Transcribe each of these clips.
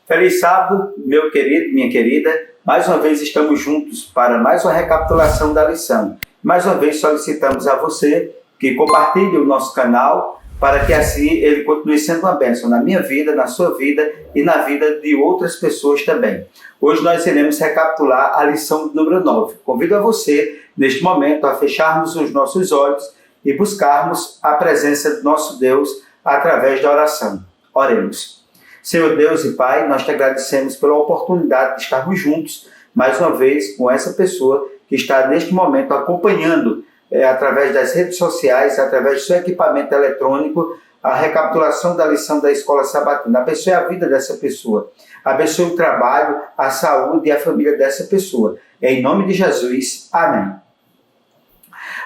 Feliz sábado, meu querido, minha querida. Mais uma vez estamos juntos para mais uma recapitulação da lição. Mais uma vez solicitamos a você que compartilhe o nosso canal para que assim ele continue sendo uma bênção na minha vida, na sua vida e na vida de outras pessoas também. Hoje nós iremos recapitular a lição número 9. Convido a você, neste momento, a fecharmos os nossos olhos e buscarmos a presença do nosso Deus através da oração. Oremos. Senhor Deus e Pai, nós te agradecemos pela oportunidade de estarmos juntos, mais uma vez, com essa pessoa que está neste momento acompanhando, através das redes sociais, através do seu equipamento eletrônico, a recapitulação da lição da Escola Sabatina. Abençoe a vida dessa pessoa, abençoe o trabalho, a saúde e a família dessa pessoa. Em nome de Jesus, amém.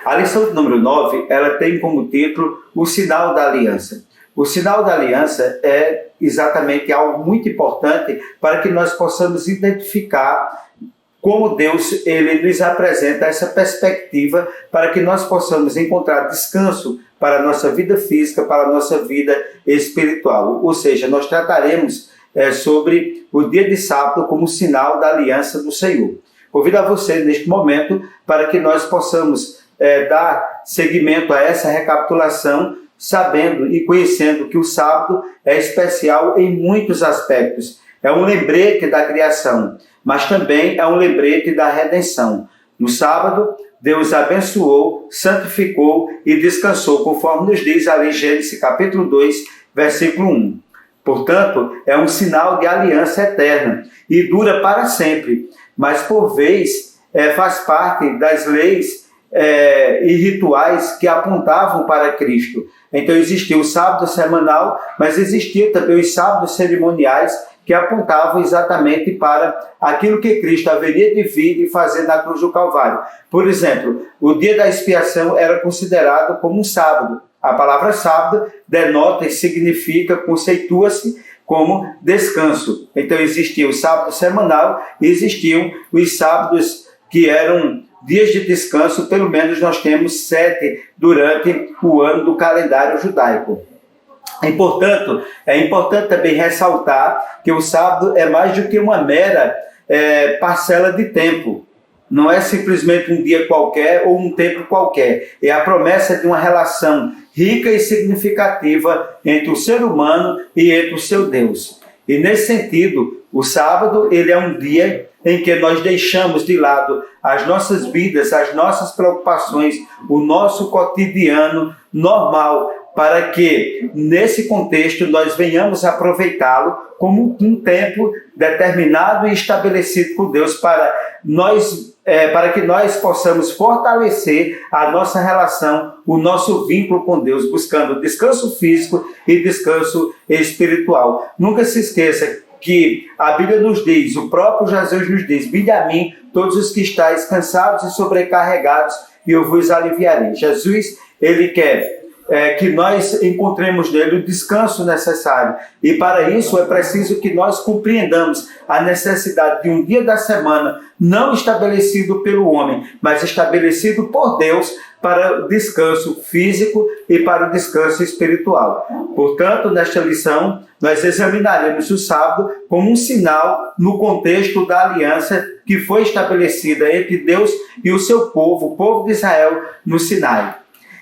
A lição número 9, ela tem como título o sinal da aliança. O sinal da aliança é exatamente algo muito importante para que nós possamos identificar como Deus ele nos apresenta essa perspectiva para que nós possamos encontrar descanso para a nossa vida física, para a nossa vida espiritual. Ou seja, nós trataremos sobre o dia de sábado como sinal da aliança do Senhor. Convido a você neste momento para que nós possamos dar seguimento a essa recapitulação, sabendo e conhecendo que o sábado é especial em muitos aspectos. É um lembrete da criação, mas também é um lembrete da redenção. No sábado, Deus abençoou, santificou e descansou, conforme nos diz ali Gênesis capítulo 2, versículo 1. Portanto, é um sinal de aliança eterna e dura para sempre, mas por vez faz parte das leis e rituais que apontavam para Cristo. Então existia o sábado semanal, mas existia também os sábados cerimoniais que apontavam exatamente para aquilo que Cristo haveria de vir e fazer na cruz do Calvário. Por exemplo, o dia da expiação era considerado como um sábado. A palavra sábado denota e significa, conceitua-se como descanso. Então existia o sábado semanal e existiam os sábados que eram dias de descanso. Pelo menos nós temos 7 durante o ano do calendário judaico. É importante também ressaltar que o sábado é mais do que uma mera parcela de tempo. Não é simplesmente um dia qualquer ou um tempo qualquer. É a promessa de uma relação rica e significativa entre o ser humano e entre o seu Deus. E nesse sentido, o sábado ele é um dia em que nós deixamos de lado as nossas vidas, as nossas preocupações, o nosso cotidiano normal, para que, nesse contexto, nós venhamos aproveitá-lo como um tempo determinado e estabelecido por Deus para que nós possamos fortalecer a nossa relação, o nosso vínculo com Deus, buscando descanso físico e descanso espiritual. Nunca se esqueça que a Bíblia nos diz, o próprio Jesus nos diz: vinde a mim, todos os que estáis cansados e sobrecarregados, e eu vos aliviarei. Jesus, ele quer que nós encontremos nele o descanso necessário. E para isso é preciso que nós compreendamos a necessidade de um dia da semana não estabelecido pelo homem, mas estabelecido por Deus para o descanso físico e para o descanso espiritual. Portanto, nesta lição, nós examinaremos o sábado como um sinal no contexto da aliança que foi estabelecida entre Deus e o seu povo, o povo de Israel, no Sinai.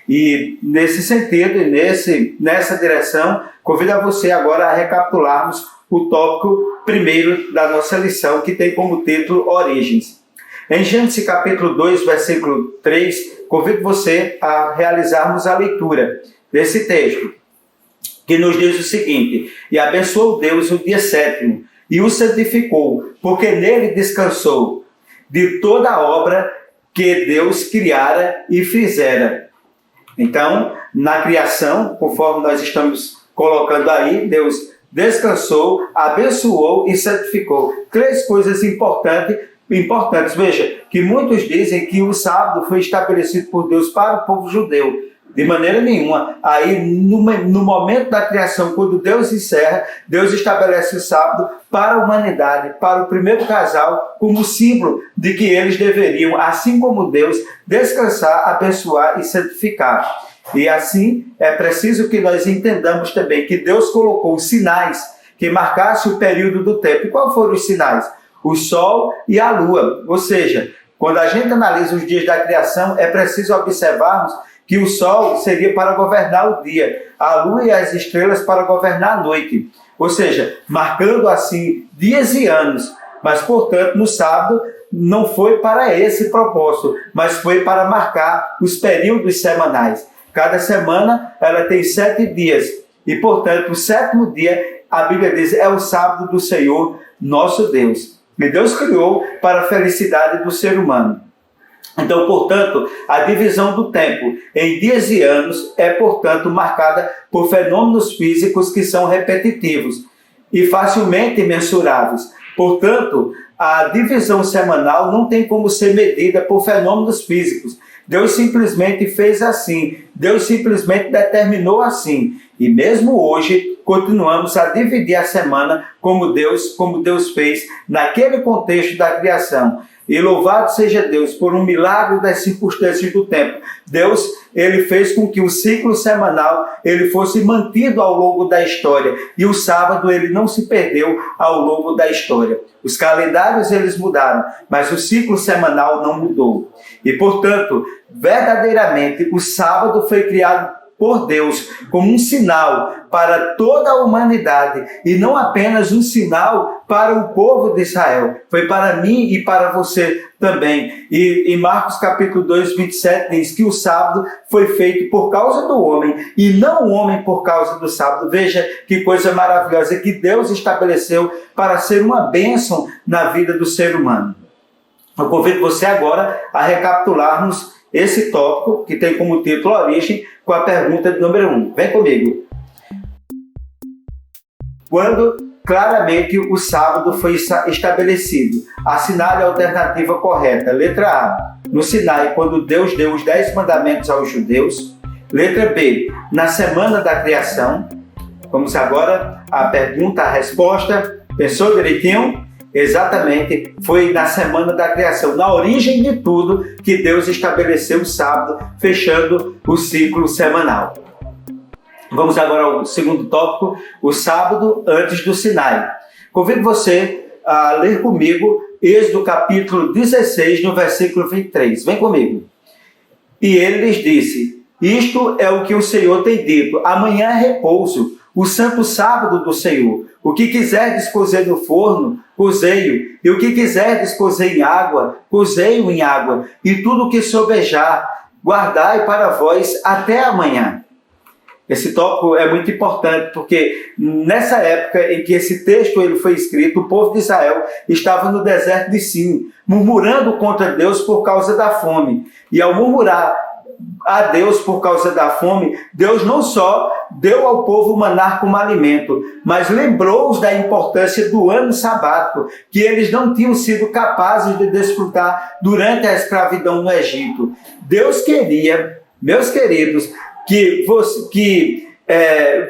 E nesse sentido e nessa direção, convido a você agora a recapitularmos o tópico primeiro da nossa lição, que tem como título Origens. Em Gênesis capítulo 2, versículo 3, convido você a realizarmos a leitura desse texto, que nos diz o seguinte: e abençoou Deus o dia 7º, e o santificou, porque nele descansou de toda a obra que Deus criara e fizera. Então, na criação, conforme nós estamos colocando aí, Deus descansou, abençoou e santificou. 3 coisas importantes. Veja, que muitos dizem que o sábado foi estabelecido por Deus para o povo judeu. De maneira nenhuma. Aí, no momento da criação, quando Deus encerra, Deus estabelece o sábado para a humanidade, para o primeiro casal, como símbolo de que eles deveriam, assim como Deus, descansar, abençoar e santificar. E assim, é preciso que nós entendamos também que Deus colocou sinais que marcasse o período do tempo. E quais foram os sinais? O sol e a lua. Ou seja, quando a gente analisa os dias da criação, é preciso observarmos que o sol seria para governar o dia, a lua e as estrelas para governar a noite. Ou seja, marcando assim dias e anos. Mas, portanto, no sábado não foi para esse propósito, mas foi para marcar os períodos semanais. Cada semana ela tem 7 dias. E, portanto, o 7º dia, a Bíblia diz, é o sábado do Senhor, nosso Deus. E Deus criou para a felicidade do ser humano. Então, portanto, a divisão do tempo em dias e anos é, portanto, marcada por fenômenos físicos que são repetitivos e facilmente mensuráveis. Portanto, a divisão semanal não tem como ser medida por fenômenos físicos. Deus simplesmente fez assim. Deus simplesmente determinou assim. E mesmo hoje, continuamos a dividir a semana como Deus fez naquele contexto da criação. E louvado seja Deus por um milagre das circunstâncias do tempo. Deus, ele fez com que o ciclo semanal ele fosse mantido ao longo da história. E o sábado ele não se perdeu ao longo da história. Os calendários eles mudaram, mas o ciclo semanal não mudou. E, portanto, verdadeiramente o sábado foi criado por Deus como um sinal para toda a humanidade e não apenas um sinal para o povo de Israel. Foi para mim e para você também. E em Marcos capítulo 2, 27 diz que o sábado foi feito por causa do homem e não o homem por causa do sábado. Veja que coisa maravilhosa que Deus estabeleceu para ser uma bênção na vida do ser humano. Eu convido você agora a recapitularmos esse tópico que tem como título Origem, com a pergunta de número 1. Vem comigo. Quando claramente o sábado foi estabelecido? Assinale a alternativa correta. Letra A. No Sinai, quando Deus deu os 10 mandamentos aos judeus. Letra B. Na semana da criação. Vamos agora à pergunta, à resposta. Pensou direitinho? Exatamente, foi na semana da criação, na origem de tudo, que Deus estabeleceu o sábado, fechando o ciclo semanal. Vamos agora ao segundo tópico, o sábado antes do Sinai. Convido você a ler comigo Êxodo capítulo 16, no versículo 23. Vem comigo. E ele lhes disse, isto é o que o Senhor tem dito, amanhã é repouso, o santo sábado do Senhor. O que quiserdes cozer no forno, cozei-o. E o que quiserdes cozer em água, cozei-o em água. E tudo o que sobejar, guardai para vós até amanhã. Esse tópico é muito importante, porque nessa época em que esse texto ele foi escrito, o povo de Israel estava no deserto de Sim, murmurando contra Deus por causa da fome. E ao murmurar a Deus por causa da fome, Deus não só deu ao povo maná como alimento, mas lembrou-os da importância do ano sabático, que eles não tinham sido capazes de desfrutar durante a escravidão no Egito. Deus queria, meus queridos, que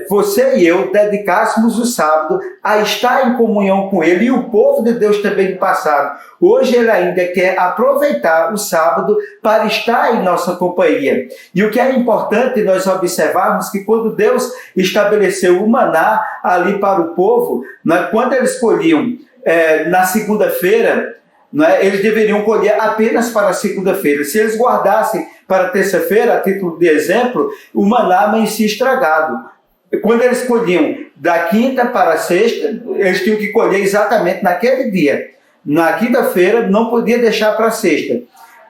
você e eu dedicássemos o sábado a estar em comunhão com Ele, e o povo de Deus também no passado. Hoje Ele ainda quer aproveitar o sábado para estar em nossa companhia. E o que é importante nós observarmos que quando Deus estabeleceu o maná ali para o povo, quando eles colhiam na segunda-feira, eles deveriam colher apenas para a segunda-feira. Se eles guardassem para a terça-feira, a título de exemplo, o maná amanhecia estragado. Quando eles colhiam da quinta para a sexta, eles tinham que colher exatamente naquele dia. Na quinta-feira, não podia deixar para a sexta.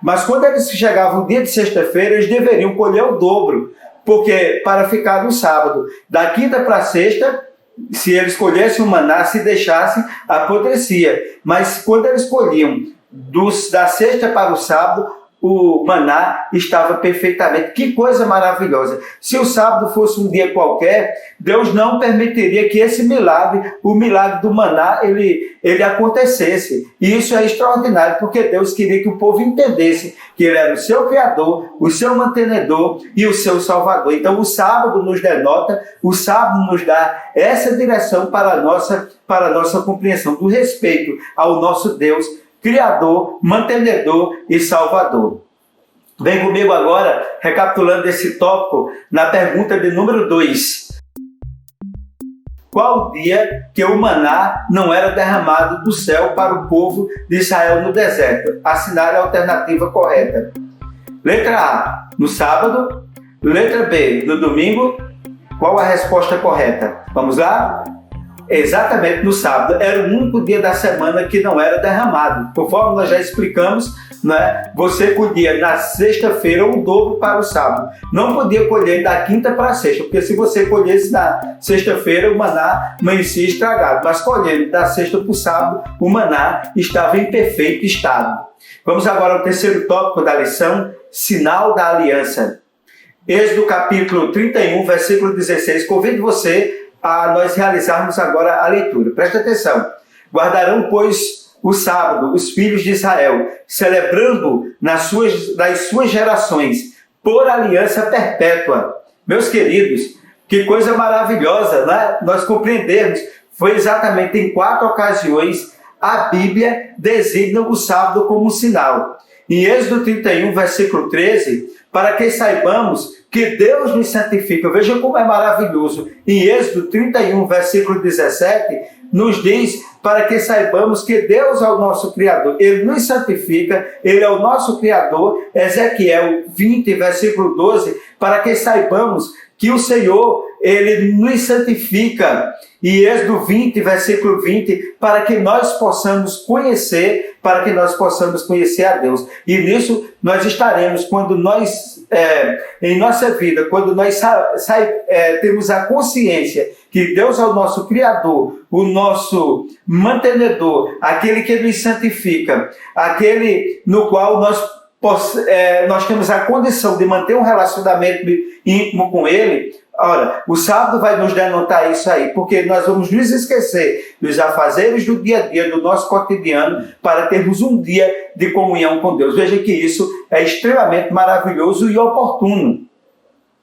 Mas quando eles chegavam o dia de sexta-feira, eles deveriam colher o dobro, porque para ficar no sábado. Da quinta para a sexta, se eles colhessem o maná, se deixassem, apodrecia. Mas quando eles colhiam da sexta para o sábado, o maná estava perfeitamente. Que coisa maravilhosa! Se o sábado fosse um dia qualquer, Deus não permitiria que esse milagre, o milagre do maná, ele acontecesse. E isso é extraordinário, porque Deus queria que o povo entendesse que Ele era o seu Criador, o seu mantenedor e o seu Salvador. Então o sábado nos denota, o sábado nos dá essa direção para a nossa compreensão do respeito ao nosso Deus, Criador, mantenedor e Salvador. Vem comigo agora, recapitulando esse tópico, na pergunta de número 2. qual o dia que o maná não era derramado do céu para o povo de Israel no deserto. Assinale a alternativa correta. Letra A, no sábado. Letra B, no domingo. Qual a resposta correta? Vamos lá? Exatamente no sábado. Era o único dia da semana que não era derramado. Conforme nós já explicamos, né, você colhia na sexta-feira o dobro para o sábado. Não podia colher da quinta para a sexta, porque se você colhesse na sexta-feira, o maná amanhecia estragado. Mas colhendo da sexta para o sábado, o maná estava em perfeito estado. Vamos agora ao terceiro tópico da lição, sinal da aliança. Êxodo capítulo 31, versículo 16. Convido você a nós realizarmos agora a leitura. Presta atenção. Guardarão, pois, o sábado, os filhos de Israel, celebrando das suas gerações, por aliança perpétua. Meus queridos, que coisa maravilhosa, né? Nós compreendermos. Foi exatamente em 4 ocasiões a Bíblia designa o sábado como um sinal. Em Êxodo 31, versículo 13, para que saibamos que Deus nos santifica. Veja como é maravilhoso. Em Êxodo 31, versículo 17, nos diz para que saibamos que Deus é o nosso Criador. Ele nos santifica, Ele é o nosso Criador. Ezequiel 20, versículo 12, para que saibamos que o Senhor, Ele nos santifica. E Êxodo 20, versículo 20, para que nós possamos conhecer a Deus. E nisso nós estaremos quando nós, em nossa vida, quando nós temos a consciência que Deus é o nosso Criador, o nosso mantenedor, aquele que nos santifica, aquele no qual nós temos a condição de manter um relacionamento íntimo com Ele. Ora, o sábado vai nos denotar isso aí, porque nós vamos nos esquecer dos afazeres do dia a dia, do nosso cotidiano, para termos um dia de comunhão com Deus. Veja que isso é extremamente maravilhoso e oportuno.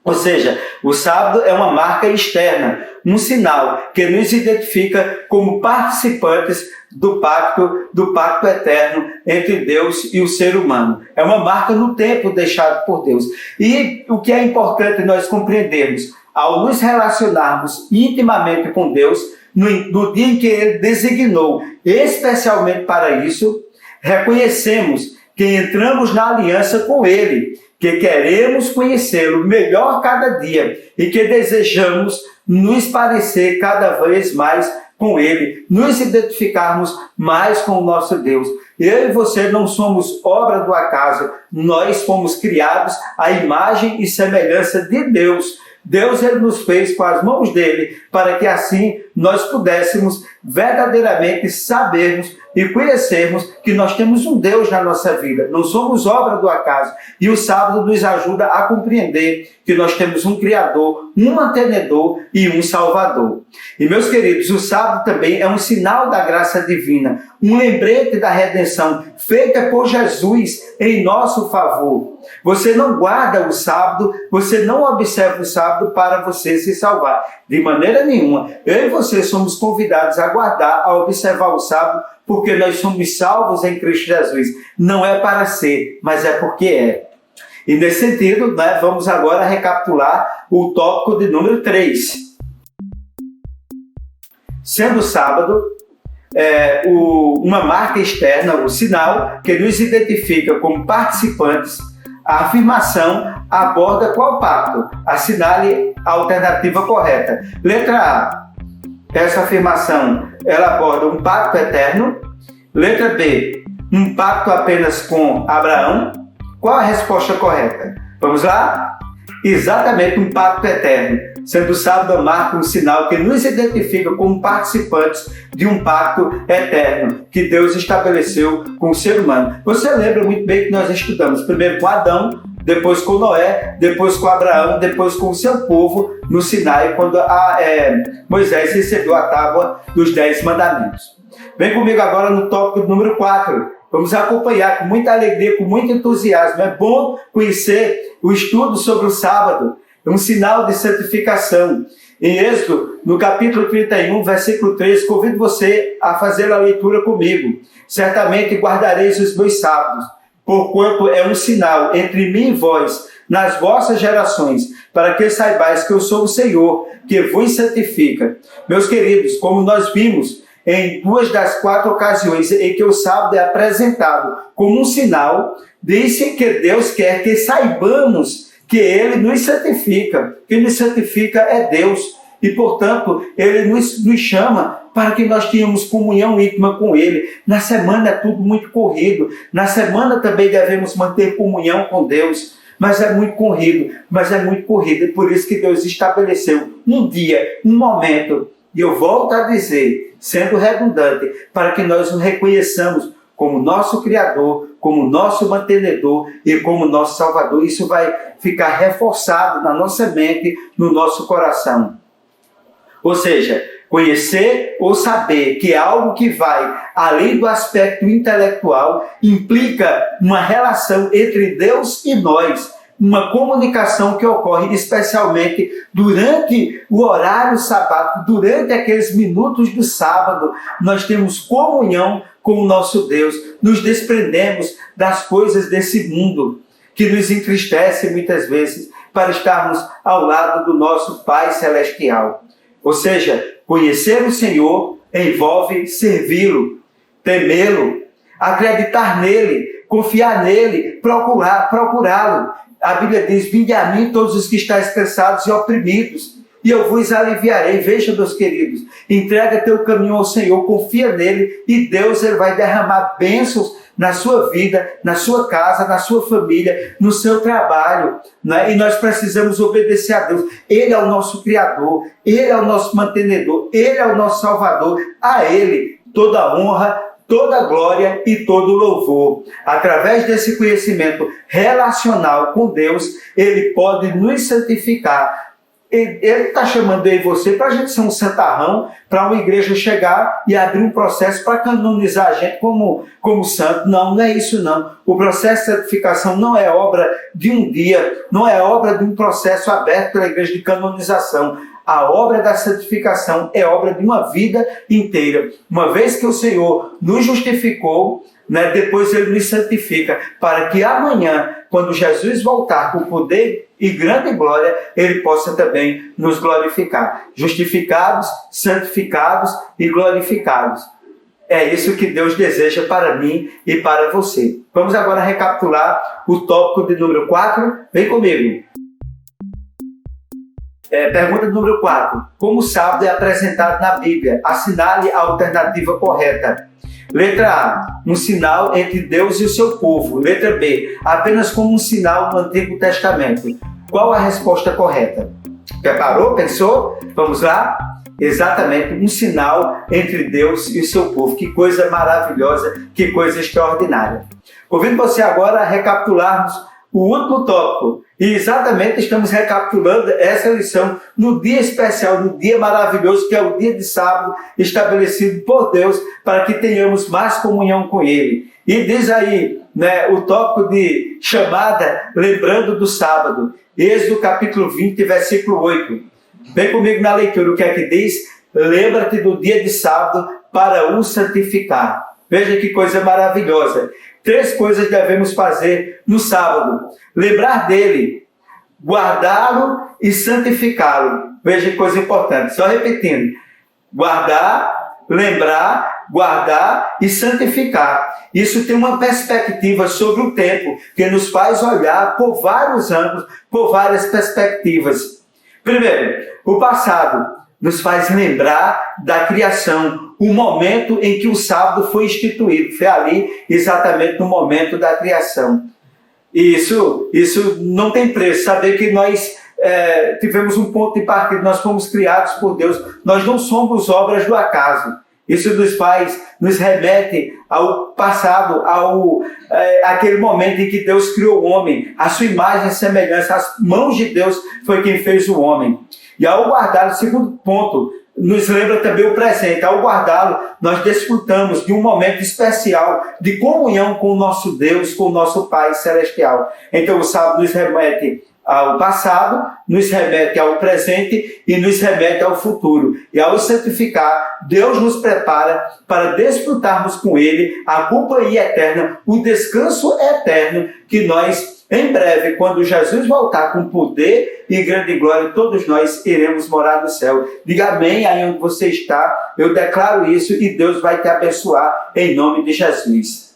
Ou seja, o sábado é uma marca externa, um sinal que nos identifica como participantes do pacto eterno entre Deus e o ser humano. É uma marca no tempo deixado por Deus. E o que é importante nós compreendermos, ao nos relacionarmos intimamente com Deus, no dia em que Ele designou especialmente para isso, reconhecemos que entramos na aliança com Ele, que queremos conhecê-lo melhor cada dia e que desejamos nos parecer cada vez mais com Ele, nos identificarmos mais com o nosso Deus. Eu e você não somos obra do acaso, nós fomos criados à imagem e semelhança de Deus. Deus, Ele nos fez com as mãos dele, para que assim nós pudéssemos verdadeiramente sabermos e conhecermos que nós temos um Deus na nossa vida, não somos obra do acaso. E o sábado nos ajuda a compreender que nós temos um Criador, um mantenedor e um Salvador. E meus queridos, o sábado também é um sinal da graça divina, um lembrete da redenção feita por Jesus em nosso favor. Você não guarda o sábado, você não observa o sábado para você se salvar. De maneira nenhuma. Eu e você somos convidados a guardar, a observar o sábado, porque nós somos salvos em Cristo Jesus. Não é para ser, mas é porque é. E nesse sentido, né, vamos agora recapitular o tópico de número 3. Sendo o sábado uma marca externa, o sinal que nos identifica como participantes, a afirmação aborda qual pacto? Assinale a alternativa correta. Letra A. Essa afirmação ela aborda um pacto eterno. Letra B. Um pacto apenas com Abraão. Qual a resposta correta? Vamos lá? Exatamente, um pacto eterno. Sendo o sábado a marca um sinal que nos identifica como participantes de um pacto eterno que Deus estabeleceu com o ser humano. Você lembra muito bem que nós estudamos primeiro com Adão, depois com Noé, depois com Abraão, depois com o seu povo no Sinai, quando Moisés recebeu a tábua dos 10 mandamentos. Vem comigo agora no tópico número 4. Vamos acompanhar com muita alegria, com muito entusiasmo. É bom conhecer o estudo sobre o sábado. É um sinal de santificação. Em Êxodo, no capítulo 31, versículo 13, convido você a fazer a leitura comigo. Certamente guardareis os meus sábados, porquanto é um sinal entre mim e vós, nas vossas gerações, para que saibais que eu sou o Senhor, que vos santifica. Meus queridos, como nós vimos em 2 das 4 ocasiões em que o sábado é apresentado como um sinal, disse que Deus quer que saibamos que Ele nos santifica. Quem nos santifica é Deus. E, portanto, Ele nos chama para que nós tenhamos comunhão íntima com Ele. Na semana é tudo muito corrido. Na semana também devemos manter comunhão com Deus. Mas é muito corrido. E por isso que Deus estabeleceu um dia, um momento. E eu volto a dizer, sendo redundante, para que nós o reconheçamos como nosso Criador, como nosso mantenedor e como nosso Salvador. Isso vai ficar reforçado na nossa mente, no nosso coração. Ou seja, conhecer ou saber que é algo que vai além do aspecto intelectual implica uma relação entre Deus e nós, uma comunicação que ocorre especialmente durante o horário sabático, durante aqueles minutos do sábado. Nós temos comunhão com o nosso Deus, nos desprendemos das coisas desse mundo que nos entristece muitas vezes para estarmos ao lado do nosso Pai Celestial. Ou seja, conhecer o Senhor envolve servi-lo, temê-lo, acreditar nele, confiar nele, procurá-lo. A Bíblia diz: vinde a mim todos os que estáis cansados e oprimidos, e eu vos aliviarei. Veja, meus queridos, entrega teu caminho ao Senhor, confia nele, e Deus ele vai derramar bênçãos na sua vida, na sua casa, na sua família, no seu trabalho, né? E nós precisamos obedecer a Deus. Ele é o nosso Criador, Ele é o nosso mantenedor, Ele é o nosso Salvador. A Ele toda a honra, toda a glória e todo o louvor. Através desse conhecimento relacional com Deus, Ele pode nos santificar. Ele está chamando eu e você para a gente ser um santarrão, para uma igreja chegar e abrir um processo para canonizar a gente como santo. Não, não é isso não. O processo de santificação não é obra de um dia, não é obra de um processo aberto pela igreja de canonização. A obra da santificação é obra de uma vida inteira. Uma vez que o Senhor nos justificou, né, depois Ele nos santifica, para que amanhã, quando Jesus voltar com poder e grande glória, Ele possa também nos glorificar. Justificados, santificados e glorificados. É isso que Deus deseja para mim e para você. Vamos agora recapitular o tópico de número 4. Vem comigo. Pergunta número 4. Como o sábado é apresentado na Bíblia? Assinale a alternativa correta. Letra A, um sinal entre Deus e o seu povo. Letra B, apenas como um sinal no Antigo Testamento. Qual a resposta correta? Preparou? Pensou? Vamos lá? Exatamente, um sinal entre Deus e o seu povo. Que coisa maravilhosa, que coisa extraordinária. Convido você agora a recapitularmos o último tópico. E exatamente estamos recapitulando essa lição no dia especial, no dia maravilhoso que é o dia de sábado, estabelecido por Deus para que tenhamos mais comunhão com Ele. E diz aí, né, o tópico de chamada, lembrando do sábado. Êxodo capítulo 20, versículo 8. Vem comigo na leitura, o que é que diz? Lembra-te do dia de sábado para o santificar. Veja que coisa maravilhosa. 3 coisas devemos fazer no sábado: lembrar dele, guardá-lo e santificá-lo. Veja que coisa importante. Só repetindo: guardar, lembrar, guardar e santificar. Isso tem uma perspectiva sobre o tempo que nos faz olhar por vários ângulos, por várias perspectivas. Primeiro, o passado nos faz lembrar da criação, o momento em que o sábado foi instituído. Foi ali, exatamente no momento da criação. E isso não tem preço. Saber que nós tivemos um ponto de partida, nós fomos criados por Deus. Nós não somos obras do acaso. Isso nos remete ao passado, aquele momento em que Deus criou o homem. A sua imagem e semelhança, as mãos de Deus foi quem fez o homem. E ao guardar, o segundo ponto, nos lembra também o presente. Ao guardá-lo, nós desfrutamos de um momento especial de comunhão com o nosso Deus, com o nosso Pai Celestial. Então o sábado nos remete ao passado, nos remete ao presente e nos remete ao futuro. E ao santificar, Deus nos prepara para desfrutarmos com Ele a companhia eterna, o descanso eterno que nós Em breve, quando Jesus voltar com poder e grande glória, todos nós iremos morar no céu. Diga amém aí onde você está. Eu declaro isso e Deus vai te abençoar em nome de Jesus.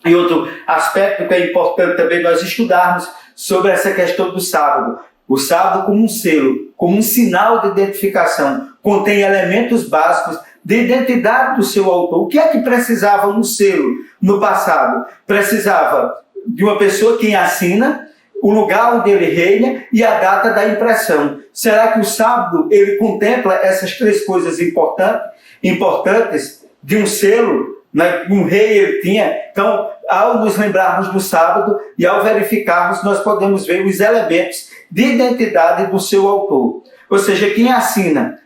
E outro aspecto que é importante também nós estudarmos sobre essa questão do sábado. O sábado como um selo, como um sinal de identificação, contém elementos básicos de identidade do seu autor. O que é que precisava um selo no passado? Precisava de uma pessoa que assina, o lugar onde ele reina e a data da impressão. Será que o sábado ele contempla essas três coisas importantes de um selo? Um rei ele tinha. Então, ao nos lembrarmos do sábado e ao verificarmos, nós podemos ver os elementos de identidade do seu autor. Ou seja, quem assina?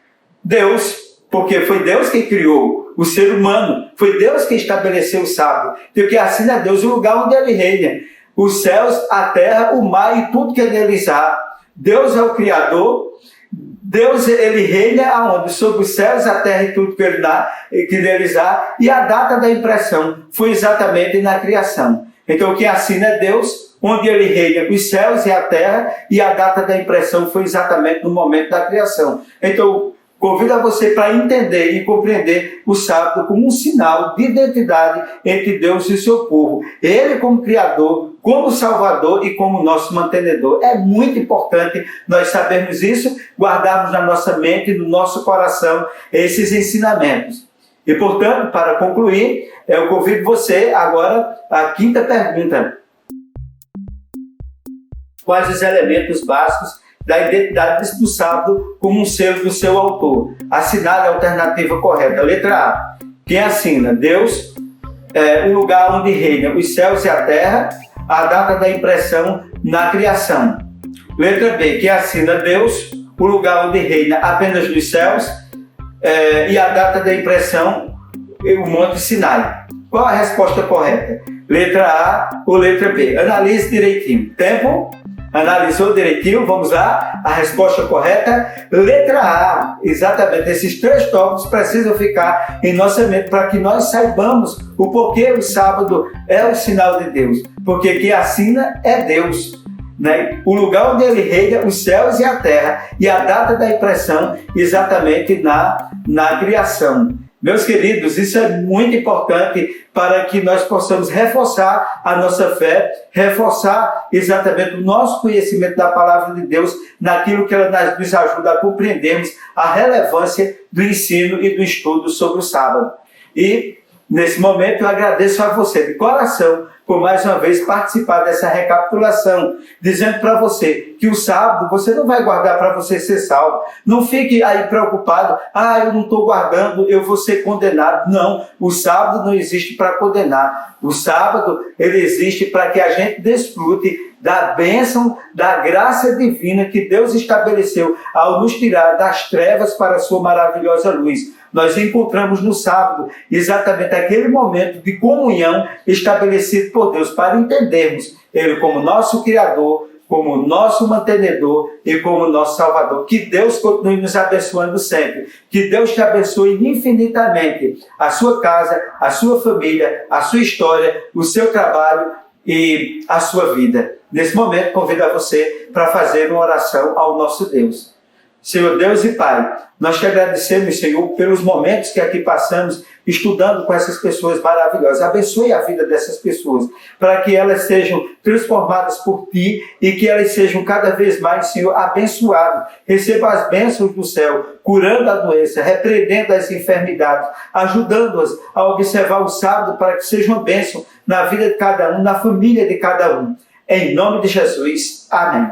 Deus, porque foi Deus que criou o ser humano, foi Deus que estabeleceu o sábado. Então, quem assina é Deus, o lugar onde ele reina. Os céus, a terra, o mar e tudo que neles há. Deus é o Criador. Deus, ele reina aonde? Sobre os céus, a terra e tudo que neles há. E a data da impressão foi exatamente na criação. Então, quem assina é Deus, onde ele reina os céus e a terra, e a data da impressão foi exatamente no momento da criação. Então, convido a você para entender e compreender o sábado como um sinal de identidade entre Deus e o seu povo. Ele como Criador, como Salvador e como nosso mantenedor. É muito importante nós sabermos isso, guardarmos na nossa mente e no nosso coração esses ensinamentos. E, portanto, para concluir, eu convido você agora à quinta pergunta. Quais os elementos básicos da identidade do sábado como um selo do seu autor? Assinale a alternativa correta. Letra A. Quem assina? Deus, o lugar onde reina os céus e a terra, a data da impressão na criação. Letra B. Quem assina? Deus, o lugar onde reina apenas nos céus e a data da impressão, o Monte Sinai. Qual a resposta correta? Letra A ou letra B? Analise direitinho. Tempo? Analisou direitinho? Vamos lá. A resposta correta, letra A. Exatamente. Esses três tópicos precisam ficar em nossa mente para que nós saibamos o porquê o sábado é o sinal de Deus. Porque quem assina é Deus. Né? O lugar onde ele reina os céus e a terra. E a data da impressão exatamente na criação. Meus queridos, isso é muito importante para que nós possamos reforçar a nossa fé, reforçar exatamente o nosso conhecimento da palavra de Deus naquilo que ela nos ajuda a compreendermos a relevância do ensino e do estudo sobre o sábado. E, nesse momento, eu agradeço a você de coração por mais uma vez participar dessa recapitulação, dizendo para você que o sábado você não vai guardar para você ser salvo. Não fique aí preocupado, eu não estou guardando, eu vou ser condenado. Não, o sábado não existe para condenar. O sábado, ele existe para que a gente desfrute da bênção, da graça divina que Deus estabeleceu ao nos tirar das trevas para a sua maravilhosa luz. Nós encontramos no sábado exatamente aquele momento de comunhão estabelecido por Deus para entendermos Ele como nosso Criador, como nosso mantenedor e como nosso Salvador. Que Deus continue nos abençoando sempre. Que Deus te abençoe infinitamente a sua casa, a sua família, a sua história, o seu trabalho e a sua vida. Nesse momento, convido a você para fazer uma oração ao nosso Deus. Senhor Deus e Pai, nós te agradecemos, Senhor, pelos momentos que aqui passamos estudando com essas pessoas maravilhosas. Abençoe a vida dessas pessoas, para que elas sejam transformadas por Ti e que elas sejam cada vez mais, Senhor, abençoadas. Receba as bênçãos do céu, curando a doença, repreendendo as enfermidades, ajudando-as a observar o sábado para que seja uma bênção na vida de cada um, na família de cada um. Em nome de Jesus. Amém.